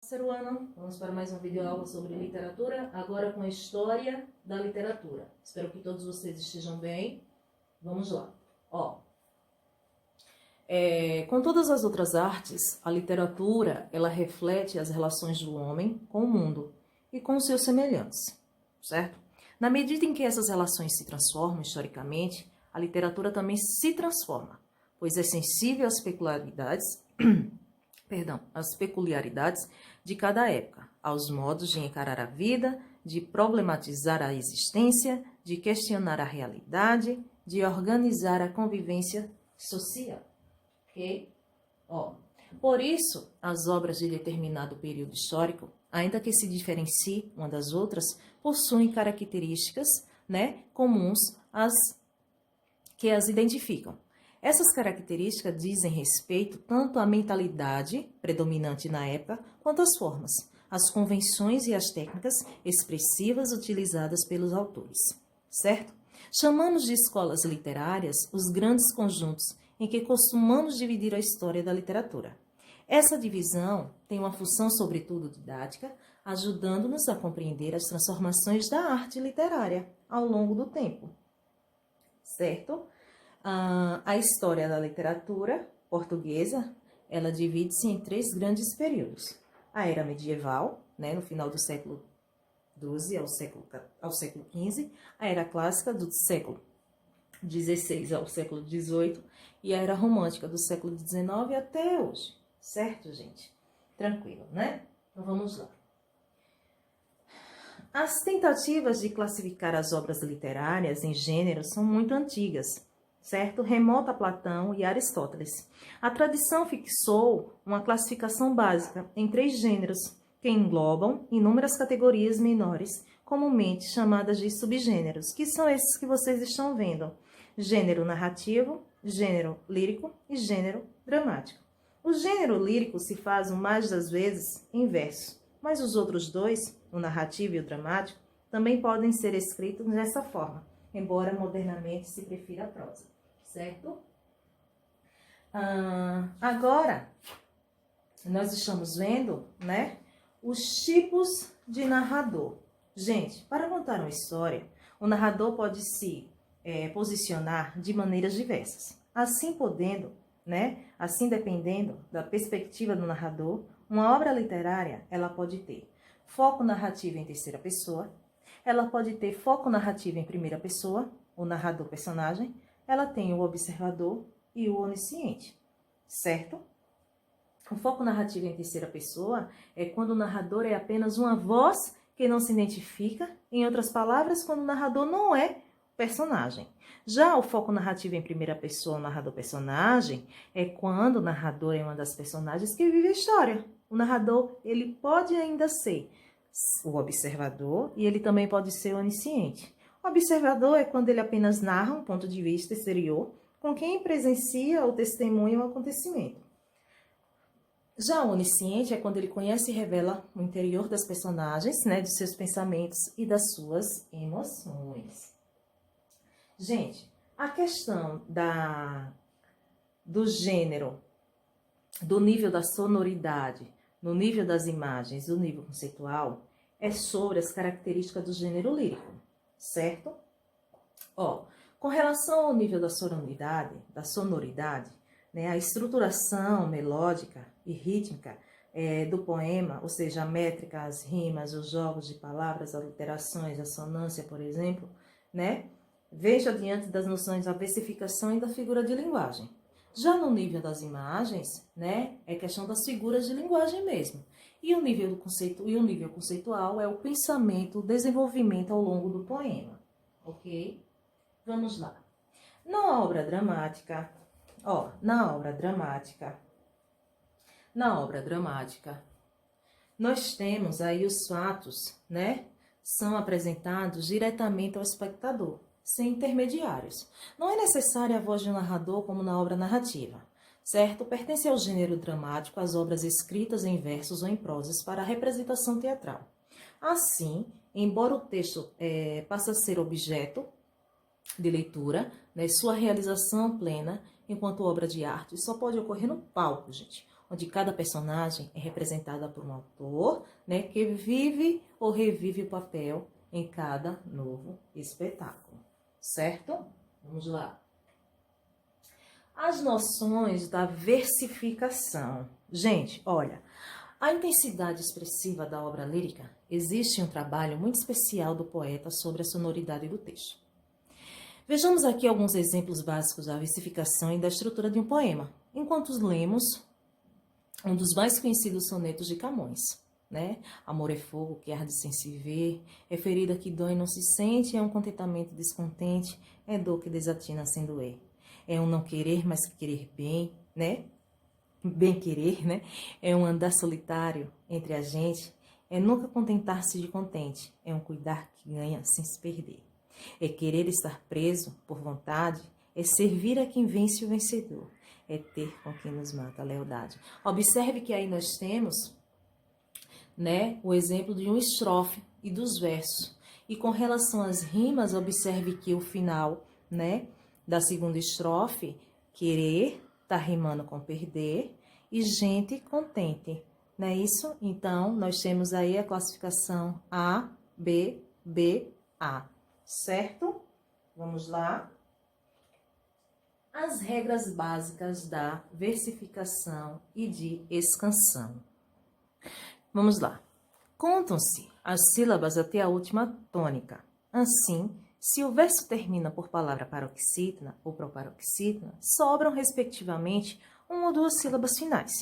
Terceiro ano, vamos para mais um vídeo aula sobre literatura, agora com a história da literatura. Espero que todos vocês estejam bem. Vamos lá. Com todas as outras artes, a literatura, ela reflete as relações do homem com o mundo e com os seus semelhantes, certo? Na medida em que essas relações se transformam historicamente, a literatura também se transforma, pois é sensível às peculiaridades de cada época, aos modos de encarar a vida, de problematizar a existência, de questionar a realidade, de organizar a convivência social. Ok? Por isso, as obras de determinado período histórico, ainda que se diferenciem uma das outras, possuem características, comuns que as identificam. Essas características dizem respeito tanto à mentalidade predominante na época, quanto às formas, as convenções e as técnicas expressivas utilizadas pelos autores, certo? Chamamos de escolas literárias os grandes conjuntos em que costumamos dividir a história da literatura. Essa divisão tem uma função sobretudo didática, ajudando-nos a compreender as transformações da arte literária ao longo do tempo, certo? A história da literatura portuguesa, ela divide-se em 3 grandes períodos. A era medieval, no final do século XII ao século XV, a era clássica do século XVI ao século XVIII e a era romântica do século XIX até hoje. Certo, gente? Tranquilo, né? Então vamos lá. As tentativas de classificar as obras literárias em gêneros são muito antigas, certo? Remota a Platão e Aristóteles. A tradição fixou uma classificação básica em 3 gêneros, que englobam inúmeras categorias menores, comumente chamadas de subgêneros, que são esses que vocês estão vendo: gênero narrativo, gênero lírico e gênero dramático. O gênero lírico se faz, o mais das vezes, em verso, mas os outros 2, o narrativo e o dramático, também podem ser escritos dessa forma, embora modernamente se prefira a prosa, certo? Agora, nós estamos vendo, os tipos de narrador. Gente, para contar uma história, o narrador pode se posicionar de maneiras diversas. Assim dependendo da perspectiva do narrador, uma obra literária, ela pode ter foco narrativo em terceira pessoa, ela pode ter foco narrativo em primeira pessoa, o narrador-personagem, ela tem o observador e o onisciente, certo? O foco narrativo em terceira pessoa é quando o narrador é apenas uma voz que não se identifica, em outras palavras, quando o narrador não é personagem. Já o foco narrativo em primeira pessoa, o narrador-personagem, é quando o narrador é uma das personagens que vive a história. O narrador, ele pode ainda ser o observador e ele também pode ser o onisciente. O observador é quando ele apenas narra um ponto de vista exterior com quem presencia ou testemunha o acontecimento. Já o onisciente é quando ele conhece e revela o interior das personagens, dos seus pensamentos e das suas emoções. Gente, a questão do gênero, do nível da sonoridade, no nível das imagens, do nível conceitual, é sobre as características do gênero lírico, certo? Com relação ao nível da sonoridade, a estruturação melódica e rítmica do poema, ou seja, a métrica, as rimas, os jogos de palavras, as alterações, a sonância, por exemplo, veja diante das noções da versificação e da figura de linguagem. Já no nível das imagens, é questão das figuras de linguagem mesmo. E o nível conceitual é o pensamento, o desenvolvimento ao longo do poema. Ok? Vamos lá. Na obra dramática, nós temos aí os fatos, são apresentados diretamente ao espectador, sem intermediários. Não é necessária a voz de um narrador como na obra narrativa, certo? Pertence ao gênero dramático as obras escritas em versos ou em prosas para a representação teatral. Assim, embora o texto passe a ser objeto de leitura, sua realização plena, enquanto obra de arte, só pode ocorrer no palco, gente. onde cada personagem é representada por um autor, né, que vive ou revive o papel em cada novo espetáculo, certo? Vamos lá. As noções da versificação. Gente, olha, a intensidade expressiva da obra lírica existe um trabalho muito especial do poeta sobre a sonoridade do texto. Vejamos aqui alguns exemplos básicos da versificação e da estrutura de um poema, enquanto lemos um dos mais conhecidos sonetos de Camões, né? Amor é fogo que arde sem se ver, é ferida que dói e não se sente, é um contentamento descontente, é dor que desatina sem doer. É um não querer, mas querer bem, né? Bem querer, né? É um andar solitário entre a gente, é nunca contentar-se de contente, é um cuidar que ganha sem se perder. É querer estar preso por vontade, é servir a quem vence o vencedor, é ter com quem nos mata a lealdade. Observe que aí nós temos, né, o exemplo de uma estrofe e dos versos. E com relação às rimas, observe que o final, né, da segunda estrofe, querer, tá rimando com perder, e gente contente, não é isso? Então, nós temos aí a classificação A, B, B, A, certo? Vamos lá. As regras básicas da versificação e de escansão. Vamos lá. Contam-se as sílabas até a última tônica. Assim, se o verso termina por palavra paroxítona ou proparoxítona, sobram, respectivamente, uma ou duas sílabas finais,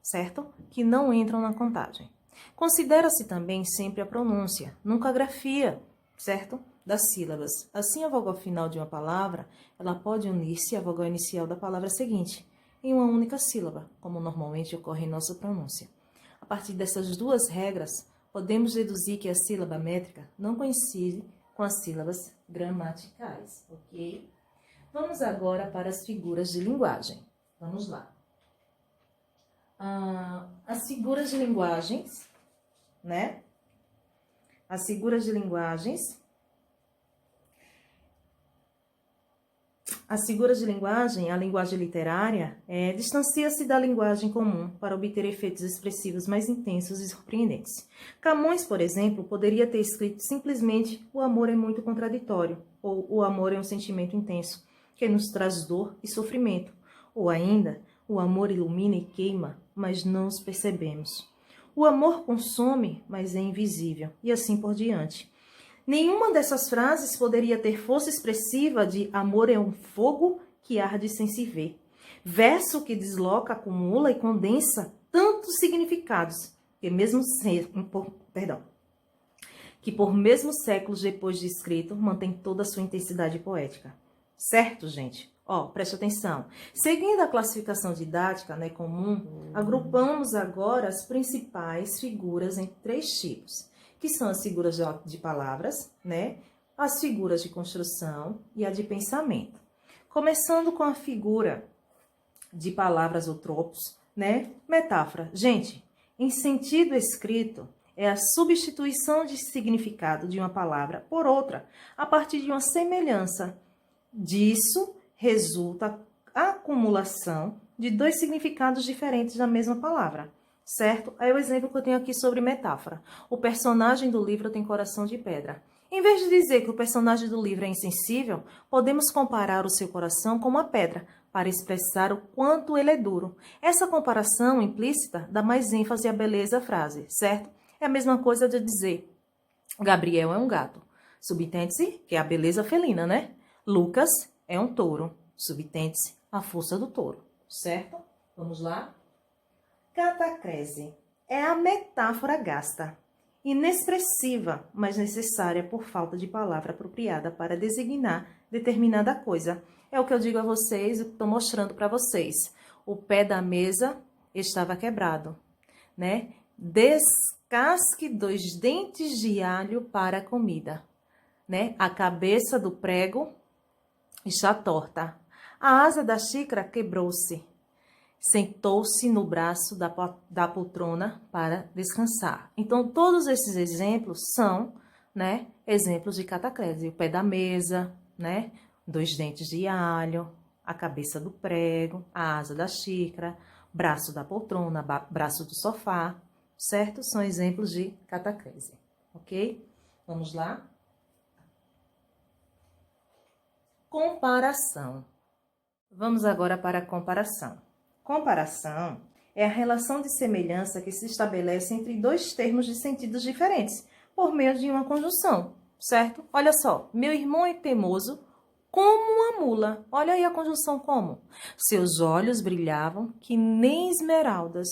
certo? Que não entram na contagem. Considera-se também sempre a pronúncia, nunca a grafia, certo? Das sílabas. Assim, a vogal final de uma palavra, ela pode unir-se à vogal inicial da palavra seguinte, em uma única sílaba, como normalmente ocorre em nossa pronúncia. A partir dessas duas regras, podemos deduzir que a sílaba métrica não coincide com as sílabas gramaticais, ok? Vamos agora para as figuras de linguagem. Vamos lá. As figuras de linguagens, né? As figuras de linguagens. As figuras de linguagem, a linguagem literária, distancia-se da linguagem comum para obter efeitos expressivos mais intensos e surpreendentes. Camões, por exemplo, poderia ter escrito simplesmente o amor é muito contraditório, ou o amor é um sentimento intenso, que nos traz dor e sofrimento, ou ainda, o amor ilumina e queima, mas não os percebemos. O amor consome, mas é invisível, e assim por diante. Nenhuma dessas frases poderia ter força expressiva de amor é um fogo que arde sem se ver. Verso que desloca, acumula e condensa tantos significados que por mesmo séculos depois de escrito mantém toda a sua intensidade poética. Certo, gente? Preste atenção. Seguindo a classificação didática, né, comum, agrupamos agora as principais figuras em 3 tipos, que são as figuras de palavras, né, as figuras de construção e a de pensamento. Começando com a figura de palavras ou tropos, né, metáfora. Gente, em sentido escrito, é a substituição de significado de uma palavra por outra, a partir de uma semelhança. Disso resulta a acumulação de 2 significados diferentes da mesma palavra, certo? Aí o exemplo que eu tenho aqui sobre metáfora. O personagem do livro tem coração de pedra. Em vez de dizer que o personagem do livro é insensível, podemos comparar o seu coração com uma pedra, para expressar o quanto ele é duro. Essa comparação implícita dá mais ênfase à beleza da frase, certo? É a mesma coisa de dizer, Gabriel é um gato. Subtende-se que é a beleza felina, né? Lucas é um touro. Subtende-se a força do touro, certo? Vamos lá? Catacrese é a metáfora gasta, inexpressiva, mas necessária por falta de palavra apropriada para designar determinada coisa. É o que eu digo a vocês, o que estou mostrando para vocês. O pé da mesa estava quebrado, né? Descasque 2 dentes de alho para a comida, né? A cabeça do prego está torta. A asa da xícara quebrou-se. Sentou-se no braço da poltrona para descansar. Então, todos esses exemplos são, né, exemplos de catacrese. O pé da mesa, né, 2 dentes de alho, a cabeça do prego, a asa da xícara, braço da poltrona, braço do sofá, certo? São exemplos de catacrese, ok? Vamos lá? Comparação. Vamos agora para a comparação. Comparação é a relação de semelhança que se estabelece entre dois termos de sentidos diferentes, por meio de uma conjunção, certo? Olha só, meu irmão é teimoso como uma mula. Olha aí a conjunção como. Seus olhos brilhavam que nem esmeraldas.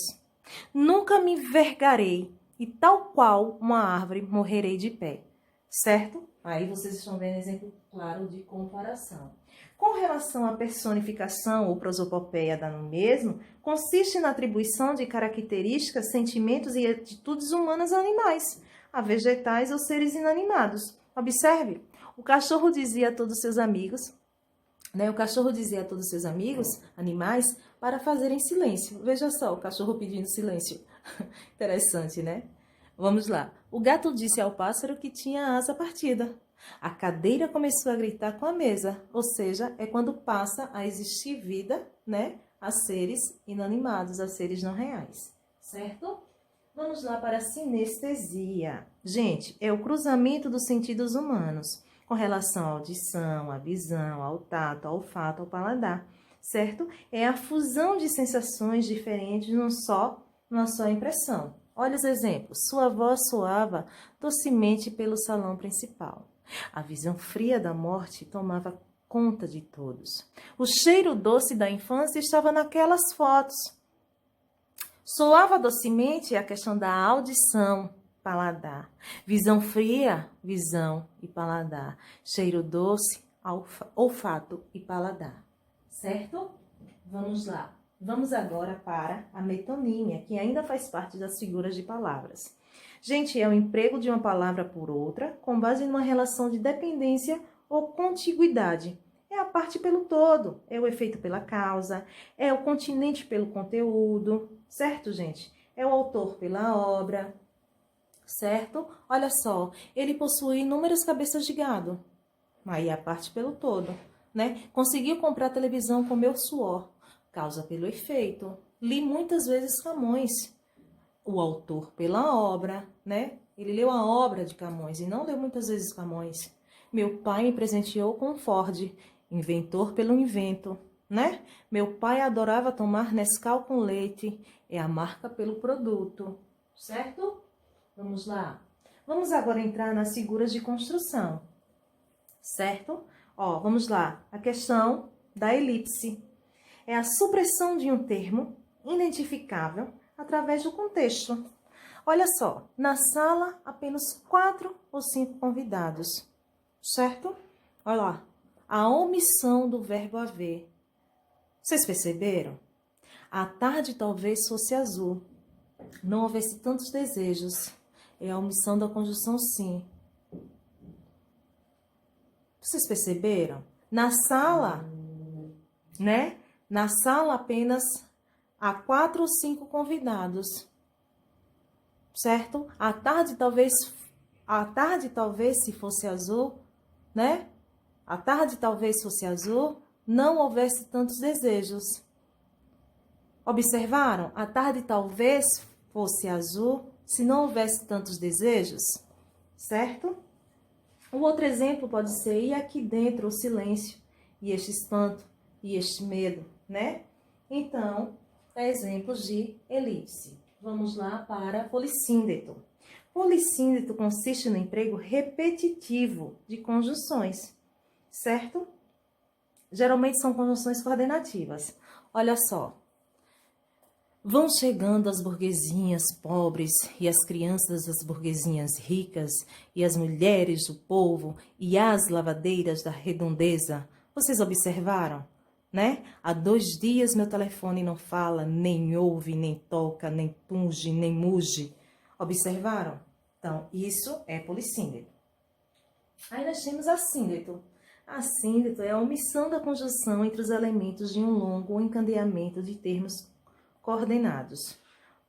Nunca me envergarei e tal qual uma árvore morrerei de pé, certo? Aí vocês estão vendo exemplo claro de comparação. Com relação à personificação ou prosopopeia da no mesmo, consiste na atribuição de características, sentimentos e atitudes humanas a animais, a vegetais ou seres inanimados. Observe, o cachorro dizia a todos seus amigos, O cachorro dizia a todos seus amigos, animais, para fazerem silêncio. Veja só, o cachorro pedindo silêncio. Interessante, né? Vamos lá. O gato disse ao pássaro que tinha a asa partida. A cadeira começou a gritar com a mesa, ou seja, é quando passa a existir vida, a seres inanimados, a seres não reais, certo? Vamos lá para a sinestesia. Gente, é o cruzamento dos sentidos humanos, com relação à audição, à visão, ao tato, ao olfato, ao paladar, certo? É a fusão de sensações diferentes numa só impressão. Olha os exemplos. Sua voz soava docemente pelo salão principal. A visão fria da morte tomava conta de todos. O cheiro doce da infância estava naquelas fotos. Soava docemente a questão da audição, paladar. Visão fria, visão e paladar. Cheiro doce, olfato e paladar. Certo? Vamos lá. Vamos agora para a metonímia, que ainda faz parte das figuras de palavras. Gente, é o emprego de uma palavra por outra com base numa relação de dependência ou contiguidade. É a parte pelo todo, é o efeito pela causa, é o continente pelo conteúdo, certo, gente? É o autor pela obra, certo? Olha só, ele possui inúmeras cabeças de gado. Aí é a parte pelo todo, Conseguiu comprar televisão com meu suor, causa pelo efeito. Li muitas vezes Camões, o autor pela obra, Ele leu a obra de Camões e não leu muitas vezes Camões. Meu pai me presenteou com Ford, inventor pelo invento, Meu pai adorava tomar Nescau com leite, é a marca pelo produto, certo? Vamos lá. Vamos agora entrar nas figuras de construção, certo? Vamos lá. A questão da elipse. É a supressão de um termo identificável através do contexto. Olha só, na sala apenas 4 ou 5 convidados, certo? Olha lá, a omissão do verbo haver. Vocês perceberam? A tarde talvez fosse azul, não houvesse tantos desejos. É a omissão da conjunção sim. Vocês perceberam? Na sala, Na sala apenas há 4 ou 5 convidados, certo? À tarde talvez se fosse azul, À tarde talvez fosse azul, não houvesse tantos desejos. Observaram? À tarde talvez fosse azul, se não houvesse tantos desejos, certo? O outro exemplo pode ser, e aqui dentro o silêncio, e este espanto, e este medo, Então, exemplos de elipse. Vamos lá para polissíndeto. Polissíndeto consiste no emprego repetitivo de conjunções, certo? Geralmente são conjunções coordenativas. Olha só. Vão chegando as burguesinhas pobres e as crianças das burguesinhas ricas e as mulheres do povo e as lavadeiras da redondeza. Vocês observaram? Há 2 dias meu telefone não fala, nem ouve, nem toca, nem punge, nem muge. Observaram? Então, isso é polissíndeto. Aí nós temos assíndeto. Assíndeto é a omissão da conjunção entre os elementos de um longo encadeamento de termos coordenados.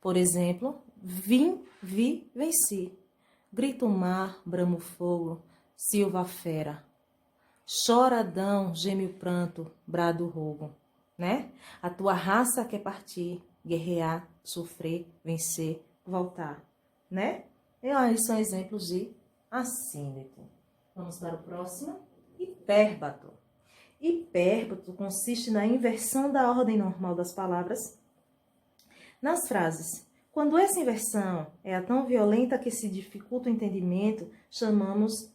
Por exemplo, vim, vi, venci. Grita o mar, brama o fogo, silva a fera. Chora Adão, geme o pranto, brado o rogo, A tua raça quer partir, guerrear, sofrer, vencer, voltar, né? E aí são exemplos de assíneto. Vamos para o próximo. Hipérbato. Hipérbato consiste na inversão da ordem normal das palavras nas frases. Quando essa inversão é tão violenta que se dificulta o entendimento, chamamos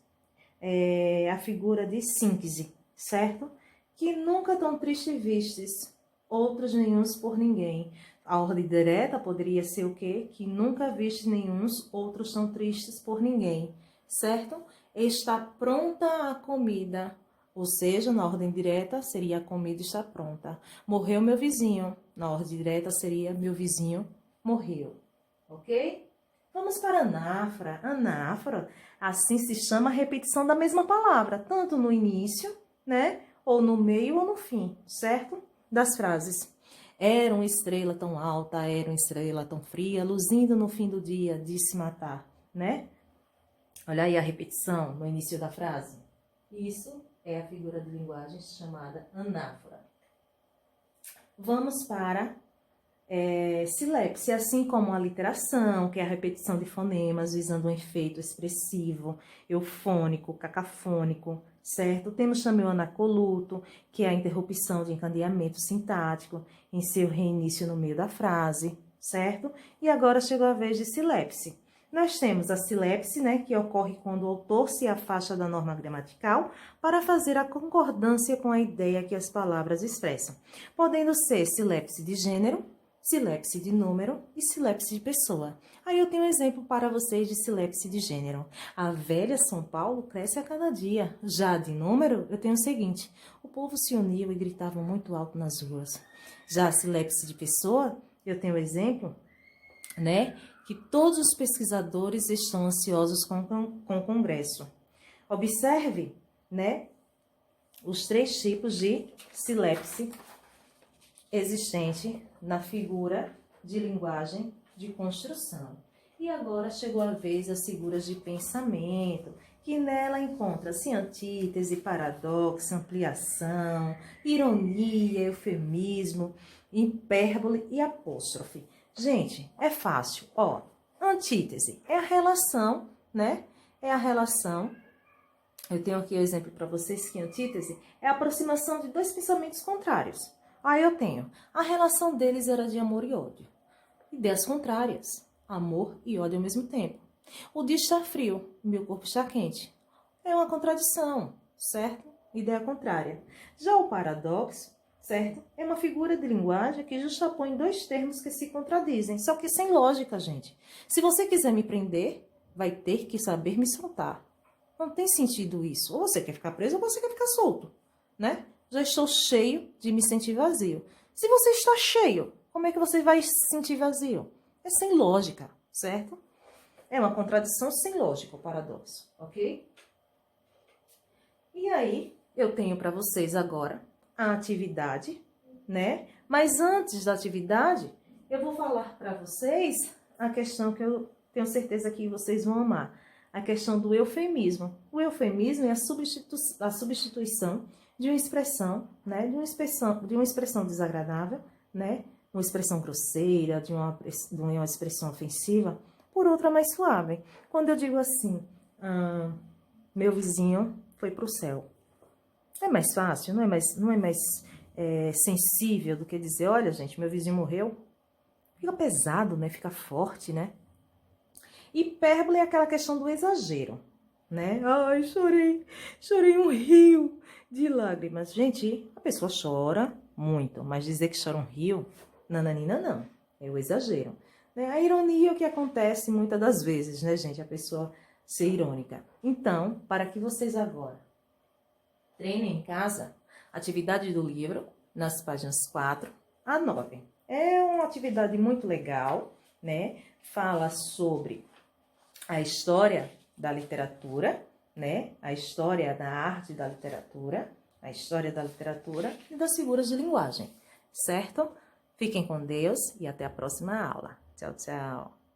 a figura de síntese, certo? Que nunca tão triste vistes, outros nenhuns por ninguém. A ordem direta poderia ser o quê? Que nunca vistes nenhuns, outros tão tristes por ninguém, certo? Está pronta a comida, ou seja, na ordem direta seria a comida está pronta. Morreu meu vizinho, na ordem direta seria meu vizinho morreu, ok? Vamos para a anáfora. Anáfora, assim se chama a repetição da mesma palavra, tanto no início, né? Ou no meio ou no fim, certo? Das frases. Era uma estrela tão alta, era uma estrela tão fria, luzindo no fim do dia, disse matar, né? Olha aí a repetição no início da frase. Isso é a figura de linguagem chamada anáfora. Vamos para silepse, assim como a literação, que é a repetição de fonemas visando um efeito expressivo, eufônico, cacafônico, certo? Temos também o anacoluto, que é a interrupção de encadeamento sintático em seu reinício no meio da frase, certo? E agora chegou a vez de silepse. Nós temos a silepse, né, que ocorre quando o autor se afasta da norma gramatical para fazer a concordância com a ideia que as palavras expressam, podendo ser silepse de gênero, silepse de número e silepse de pessoa. Aí eu tenho um exemplo para vocês de silepse de gênero. A velha São Paulo cresce a cada dia. Já de número, eu tenho o seguinte: o povo se uniu e gritava muito alto nas ruas. Já a silepse de pessoa, eu tenho o exemplo, né, que todos os pesquisadores estão ansiosos com o Congresso. Observe, né, os 3 tipos de silepse existente na figura de linguagem de construção. E agora chegou a vez das figuras de pensamento, que nela encontra-se antítese, paradoxo, ampliação, ironia, eufemismo, hipérbole e apóstrofe. Gente, é fácil. Ó, antítese é a relação, né? É a relação. Eu tenho aqui o exemplo para vocês que antítese é a aproximação de 2 pensamentos contrários. Aí eu tenho, a relação deles era de amor e ódio. Ideias contrárias, amor e ódio ao mesmo tempo. O dia está frio, meu corpo está quente. É uma contradição, certo? Ideia contrária. Já o paradoxo, certo? É uma figura de linguagem que justapõe 2 termos que se contradizem, só que sem lógica, gente. Se você quiser me prender, vai ter que saber me soltar. Não tem sentido isso. Ou você quer ficar preso ou você quer ficar solto, né? Já estou cheio de me sentir vazio. Se você está cheio, como é que você vai se sentir vazio? É sem lógica, certo? É uma contradição sem lógica, o paradoxo, ok? E aí, eu tenho para vocês agora a atividade, né? Mas antes da atividade, eu vou falar para vocês a questão que eu tenho certeza que vocês vão amar. A questão do eufemismo. O eufemismo é a substituição de uma expressão, né? De uma expressão desagradável, né? Uma expressão grosseira, de uma expressão ofensiva, por outra mais suave. Quando eu digo assim, meu vizinho foi para o céu. É mais fácil, não é mais sensível do que dizer, olha, gente, meu vizinho morreu. Fica pesado, né? Fica forte, né? Hipérbole é aquela questão do exagero, né? Ai, chorei um rio de lágrimas. Gente, a pessoa chora muito, mas dizer que chora um rio, nananina, não. É o exagero. Né? A ironia é o que acontece muitas das vezes, né, gente? A pessoa ser irônica. Então, para que vocês agora treinem em casa, atividade do livro, nas páginas 4 a 9. É uma atividade muito legal, né? Fala sobre a história da literatura, né? A história da arte da literatura, a história da literatura e das figuras de linguagem, certo? Fiquem com Deus e até a próxima aula. Tchau, tchau.